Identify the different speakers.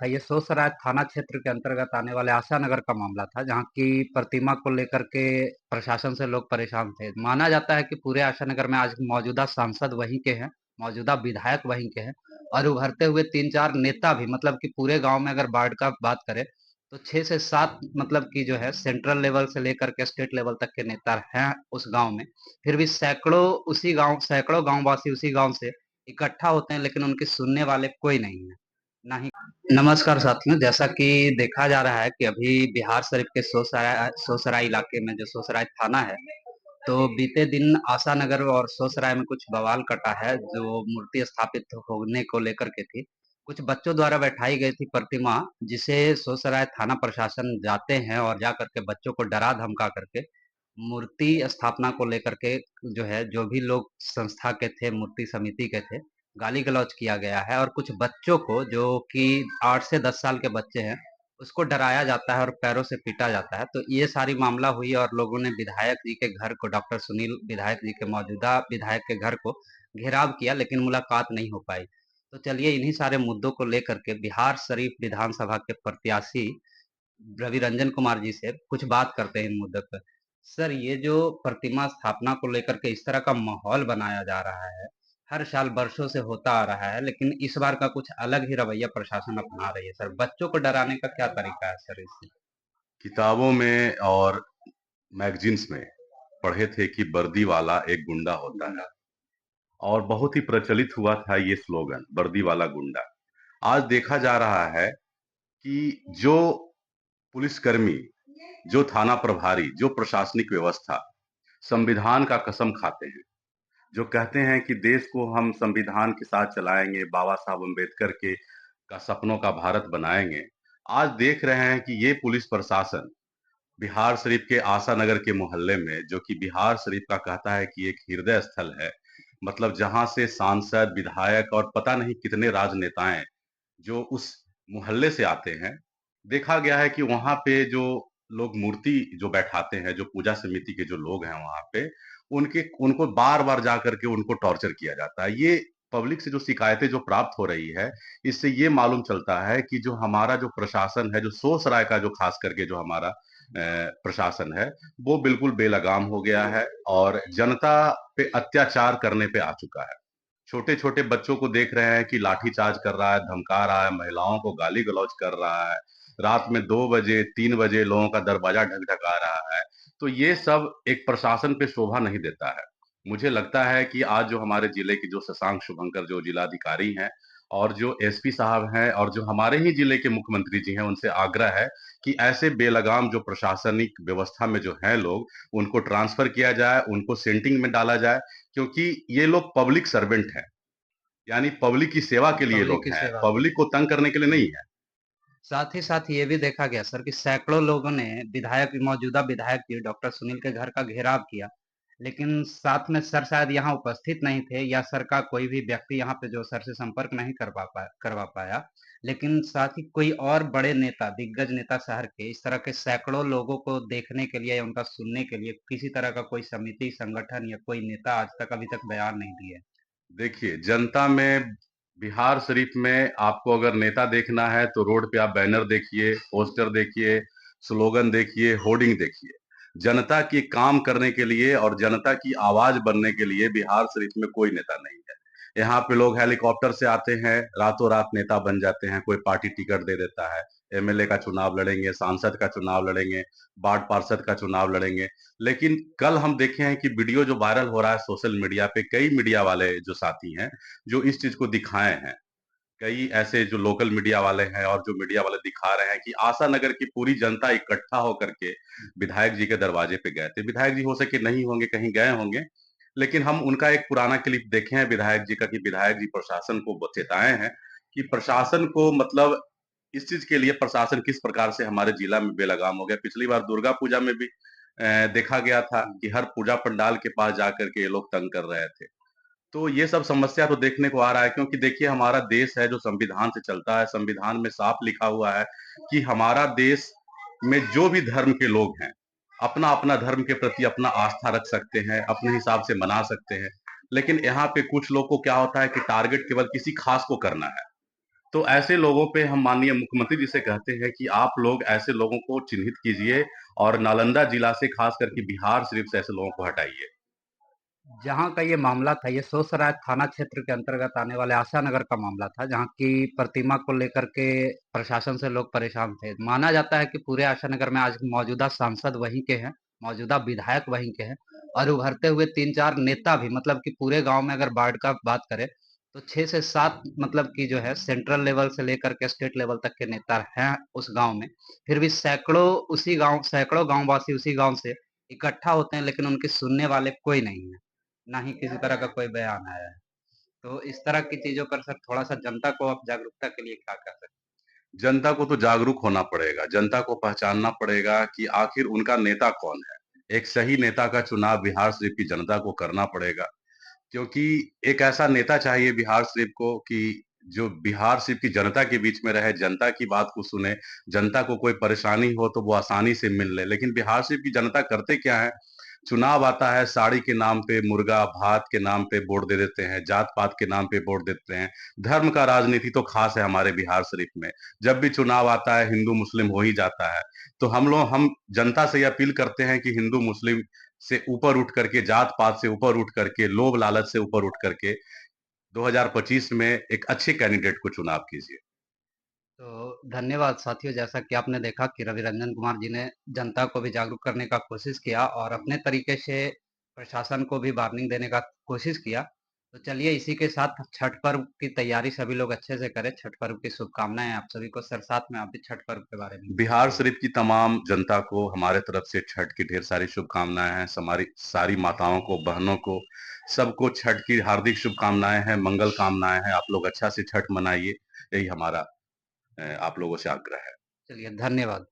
Speaker 1: था। ये सोसराय थाना क्षेत्र के अंतर्गत आने वाले आशा नगर का मामला था, जहाँ की प्रतिमा को लेकर के प्रशासन से लोग परेशान थे। माना जाता है कि पूरे आशा नगर में आज मौजूदा सांसद वहीं के हैं, मौजूदा विधायक वहीं के हैं, और उभरते हुए 3-4 नेता भी, मतलब कि पूरे गांव में अगर वार्ड का बात करें तो 6 से 7, मतलब कि जो है सेंट्रल लेवल से लेकर के स्टेट लेवल तक के नेता हैं उस गांव में। फिर भी सैकड़ों गांव वासी उसी गांव से इकट्ठा होते हैं, लेकिन उनकी सुनने वाले कोई नहीं है। ना ही नमस्कार साथियों, जैसा कि देखा जा रहा है कि अभी बिहार शरीफ के सोसराय इलाके में जो सोसराय थाना है, तो बीते दिन आशा नगर और सोसराय में कुछ बवाल कटा है, जो मूर्ति स्थापित होने को लेकर के थी। कुछ बच्चों द्वारा बैठाई गई थी प्रतिमा, जिसे सोसराय थाना प्रशासन जाते हैं और जा करके बच्चों को डरा धमका करके मूर्ति स्थापना को लेकर के, जो है, जो भी लोग संस्था के थे, मूर्ति समिति के थे, गाली गलौज किया गया है। और कुछ बच्चों को, जो कि 8 से 10 साल के बच्चे हैं, उसको डराया जाता है और पैरों से पीटा जाता है। तो ये सारी मामला हुई और लोगों ने विधायक जी के घर को, डॉक्टर सुनील विधायक जी के, मौजूदा विधायक के घर को घेराव किया, लेकिन मुलाकात नहीं हो पाई। तो चलिए इन्हीं सारे मुद्दों को लेकर के बिहार शरीफ विधानसभा के प्रत्याशी रवि रंजन कुमार जी से कुछ बात करते हैं इन मुद्दे पर। सर, ये जो प्रतिमा स्थापना को लेकर के इस तरह का माहौल बनाया जा रहा है, हर साल वर्षों से होता आ रहा है, लेकिन इस बार का कुछ अलग ही रवैया प्रशासन अपना रही है। सर, बच्चों को डराने का क्या तरीका है सर इससे?
Speaker 2: किताबों में और मैगजीन्स में पढ़े थे कि वर्दी वाला एक गुंडा होता है और बहुत ही प्रचलित हुआ था ये स्लोगन, वर्दी वाला गुंडा। आज देखा जा रहा है कि जो पुलिसकर्मी, जो थाना प्रभारी, जो प्रशासनिक व्यवस्था संविधान का कसम खाते हैं, जो कहते हैं कि देश को हम संविधान के साथ चलाएंगे, बाबा साहब अम्बेडकर के का सपनों का भारत बनाएंगे। आज देख रहे हैं कि ये पुलिस प्रशासन बिहार शरीफ के आशा नगर के मोहल्ले में, जो कि बिहार शरीफ का कहता है कि एक हृदय स्थल है, मतलब जहां से सांसद, विधायक और पता नहीं कितने राजनेताएं जो उस मोहल्ले से आते हैं। देखा गया है कि वहां पे जो लोग मूर्ति जो बैठाते हैं, जो पूजा समिति के जो लोग हैं वहां पे, उनके उनको बार बार जा करके उनको टॉर्चर किया जाता है। ये पब्लिक से जो शिकायतें जो प्राप्त हो रही है, इससे ये मालूम चलता है कि जो हमारा जो प्रशासन है, जो सोच राय का जो खास करके जो हमारा प्रशासन है, वो बिल्कुल बेलगाम हो गया है और जनता पे अत्याचार करने पे आ चुका है। छोटे छोटे बच्चों को देख रहे हैं कि लाठीचार्ज कर रहा है, धमका रहा है, महिलाओं को गाली गलौज कर रहा है, रात में 2 बजे 3 बजे लोगों का दरवाजा ढकढका रहा है। तो ये सब एक प्रशासन पे शोभा नहीं देता है। मुझे लगता है कि आज जो हमारे जिले के जो शशांक शुभंकर जो जिलाधिकारी हैं और जो एसपी साहब हैं और जो हमारे ही जिले के मुख्यमंत्री जी हैं, उनसे आग्रह है कि ऐसे बेलगाम जो प्रशासनिक व्यवस्था में जो हैं लोग, उनको ट्रांसफर किया जाए, उनको सेंटिंग में डाला जाए, क्योंकि ये लोग पब्लिक सर्वेंट हैं, यानी पब्लिक की सेवा के लिए
Speaker 1: पब्लिक
Speaker 2: लोग
Speaker 1: की
Speaker 2: हैं,
Speaker 1: सेवा के
Speaker 2: पब्लिक
Speaker 1: लिए।
Speaker 2: को तंग करने के लिए नहीं है।
Speaker 1: साथ ही साथ ये भी देखा गया सर कि सैकड़ों लोगों ने मौजूदा विधायक जी डॉक्टर सुनील के घर का घेराव किया, लेकिन साथ में सर शायद यहाँ उपस्थित नहीं थे, या सर का कोई भी व्यक्ति यहाँ पे जो सर से संपर्क नहीं करवा पाया। लेकिन साथ ही कोई और बड़े नेता, दिग्गज नेता शहर के, इस तरह के सैकड़ों लोगों को देखने के लिए या उनका सुनने के लिए किसी तरह का कोई समिति, संगठन या कोई नेता आज तक, अभी तक बयान नहीं दिए।
Speaker 2: देखिए, जनता में बिहार शरीफ में आपको अगर नेता देखना है तो रोड पे आप बैनर देखिए, पोस्टर देखिए, स्लोगन देखिए, होर्डिंग देखिए। जनता की काम करने के लिए और जनता की आवाज बनने के लिए बिहार शरीफ में कोई नेता नहीं है। यहाँ पे लोग हेलीकॉप्टर से आते हैं, रातों रात नेता बन जाते हैं, कोई पार्टी टिकट दे देता है, एमएलए का चुनाव लड़ेंगे, सांसद का चुनाव लड़ेंगे, वार्ड पार्षद का चुनाव लड़ेंगे। लेकिन कल हम देखे हैं कि वीडियो जो वायरल हो रहा है सोशल मीडिया पे, कई मीडिया वाले जो साथी हैं जो इस चीज को दिखाए हैं, कई ऐसे जो लोकल मीडिया वाले हैं और जो मीडिया वाले दिखा रहे हैं कि आशा नगर की पूरी जनता इकट्ठा होकर के विधायक जी के दरवाजे पे गए थे। विधायक जी हो सके नहीं होंगे, कहीं गए होंगे, लेकिन हम उनका एक पुराना क्लिप देखे हैं विधायक जी का कि विधायक जी प्रशासन को चेताए हैं कि प्रशासन को, मतलब इस चीज के लिए प्रशासन किस प्रकार से हमारे जिला में बेलगाम हो गया। पिछली बार दुर्गा पूजा में भी देखा गया था कि हर पूजा पंडाल के पास जाकर के ये लोग तंग कर रहे थे। तो ये सब समस्या तो देखने को आ रहा है, क्योंकि देखिए हमारा देश है जो संविधान से चलता है। संविधान में साफ लिखा हुआ है कि हमारा देश में जो भी धर्म के लोग हैं, अपना अपना धर्म के प्रति अपना आस्था रख सकते हैं, अपने हिसाब से मना सकते हैं। लेकिन यहाँ पे कुछ लोग को क्या होता है कि टारगेट केवल किसी खास को करना है। तो ऐसे लोगों पे हम माननीय मुख्यमंत्री जी से कहते हैं कि आप लोग ऐसे लोगों को चिन्हित कीजिए और नालंदा जिला से खास करके बिहार शरीफ से ऐसे लोगों को हटाइए।
Speaker 1: जहाँ का ये मामला था, ये सोसराय थाना क्षेत्र के अंतर्गत आने वाले आशा नगर का मामला था, जहाँ की प्रतिमा को लेकर के प्रशासन से लोग परेशान थे। माना जाता है कि पूरे आशा नगर में आज मौजूदा सांसद वहीं के हैं, मौजूदा विधायक वहीं के हैं और उभरते हुए 3-4 नेता भी, मतलब कि पूरे गांव में अगर वार्ड का बात करें तो 6 से 7 मतलब कि जो है सेंट्रल लेवल से लेकर के स्टेट लेवल तक के नेता हैं उस गांव में। फिर भी सैकड़ों गांववासी उसी गांव से इकट्ठा होते हैं, लेकिन उनके सुनने वाले कोई नहीं है, ना ही किसी तरह का कोई बयान आया है। तो इस तरह की चीज़ों पर सर थोड़ा-सा जनता को आप जागरूकता के लिए क्या कर सकते
Speaker 2: जनता को तो जागरूक होना पड़ेगा, जनता को पहचानना पड़ेगा कि आखिर उनका नेता कौन है। एक सही नेता का चुनाव बिहार शरीफ की जनता को करना पड़ेगा, क्योंकि एक ऐसा नेता चाहिए बिहार शरीफ को कि जो बिहार शरीफ की जनता के बीच में रहे, जनता की बात को सुने, जनता को कोई परेशानी हो तो वो आसानी से मिल ले। लेकिन बिहार शरीफ की जनता करते क्या है, चुनाव आता है, साड़ी के नाम पे, मुर्गा भात के नाम पे वोट दे देते हैं, जात पात के नाम पे वोट देते हैं। धर्म का राजनीति तो खास है हमारे बिहार शरीफ में। जब भी चुनाव आता है हिंदू मुस्लिम हो ही जाता है। तो हम जनता से ये अपील करते हैं कि हिंदू मुस्लिम से ऊपर उठ करके, जात पात से ऊपर उठ करके, लोभ लालच से ऊपर उठ करके 2025 में एक अच्छे कैंडिडेट को चुनाव कीजिए।
Speaker 1: तो धन्यवाद साथियों, जैसा कि आपने देखा कि रवि रंजन कुमार जी ने जनता को भी जागरूक करने का कोशिश किया और अपने तरीके से प्रशासन को भी वार्निंग देने का कोशिश किया। तो चलिए इसी के साथ छठ पर्व की तैयारी सभी लोग अच्छे से करें। छठ पर्व की शुभकामनाएँ आप सभी को। सर साथ में आप भी छठ पर्व के बारे में कुछ
Speaker 2: बिहार
Speaker 1: बोलिए।
Speaker 2: शरीफ की तमाम जनता को हमारे तरफ से छठ की ढेर सारी शुभकामनाएं हैं। हमारी सारी माताओं को, बहनों को, सबको छठ की हार्दिक शुभकामनाएं हैं, मंगल कामनाएं हैं। आप लोग अच्छा से छठ मनाइए, यही हमारा आप लोगों से आग्रह है।
Speaker 1: चलिए धन्यवाद।